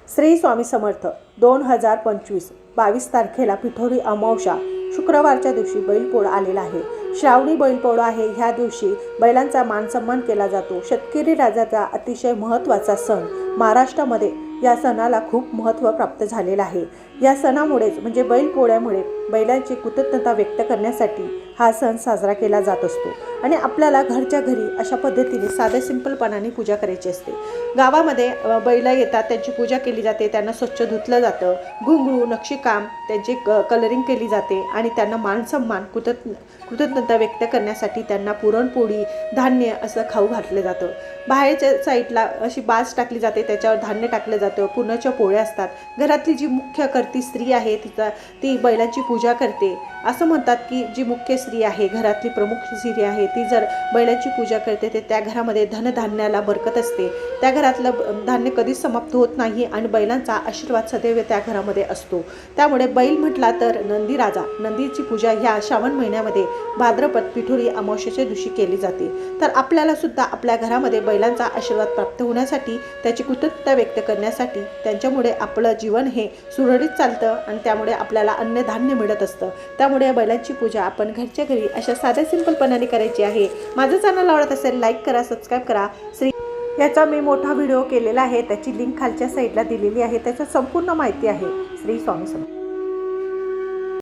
श्री स्वामी समर्थ 2025 22 तारखेला पिठोरी अमावस्या शुक्रवारच्या दिवशी बैलपोळा आलेला आहे। श्रावणी बैलपोळा आहे। ह्या दिवशी बैलांचा मानसन्मान केला जातो। शेतकरी राजाचा अतिशय महत्त्वाचा सण महाराष्ट्रामध्ये या सणाला खूप महत्त्व प्राप्त झालेलं आहे। या सणामुळेच म्हणजे बैलपोळ्यामुळे बैलांची कृतज्ञता व्यक्त करण्यासाठी हा सण साजरा केला जात असतो आणि आपल्याला घरच्या घरी अशा पद्धतीने साधे सिंपलपणाने पूजा करायची असते। गावामध्ये बैल येतात, त्यांची पूजा केली जाते, त्यांना स्वच्छ धुतलं जातं, घुंगरू नक्षीकाम त्यांची कलरिंग केली जाते आणि त्यांना मानसन्मान कृतज्ञता व्यक्त करण्यासाठी त्यांना पुरणपोळी धान्य असं खाऊ घातलं जातं। बाहेरच्या साईडला अशी बाज टाकली जाते, त्याच्यावर धान्य टाकलं जातं, पुरणाच्या पोळ्या असतात। घरातली जी मुख्य करती स्त्री आहे ती बैलांची पूजा करते। असं म्हणतात की जी मुख्य स्त्री आहे, घरातली प्रमुख स्त्री आहे, ती जर बैलांची पूजा करते तर त्या घरामध्ये धनधान्याला बरकत असते, त्या घरातलं धान्य कधीच समाप्त होत नाही आणि बैलांचा आशीर्वाद सदैव त्या घरामध्ये असतो। त्यामुळे बैल म्हटला तर नंदी राजा, नंदीची पूजा ह्या श्रावण महिन्यामध्ये भाद्रपद पिठोरी अमावस्येच्या दिवशी केली जाते। तर आपल्याला सुद्धा आपल्या घरामध्ये बैलांचा आशीर्वाद प्राप्त होण्यासाठी, त्याची कृतज्ञता व्यक्त करण्यासाठी, त्यांच्यामुळे आपलं जीवन हे सुरळीत चालतं आणि त्यामुळे आपल्याला अन्नधान्य मिळत असतं। त्यामुळे बैलांची पूजा आपण घरच्या घरी अशा साध्या सिंपलपणाने करायची आहे। माझं चॅनल आवडत असेल लाईक करा, सबस्क्राईब करा। याचा मी मोठा व्हिडिओ केलेला आहे, त्याची लिंक खालच्या साईडला दिलेली आहे, त्याच्यात संपूर्ण माहिती आहे। श्री स्वामी समर्थ।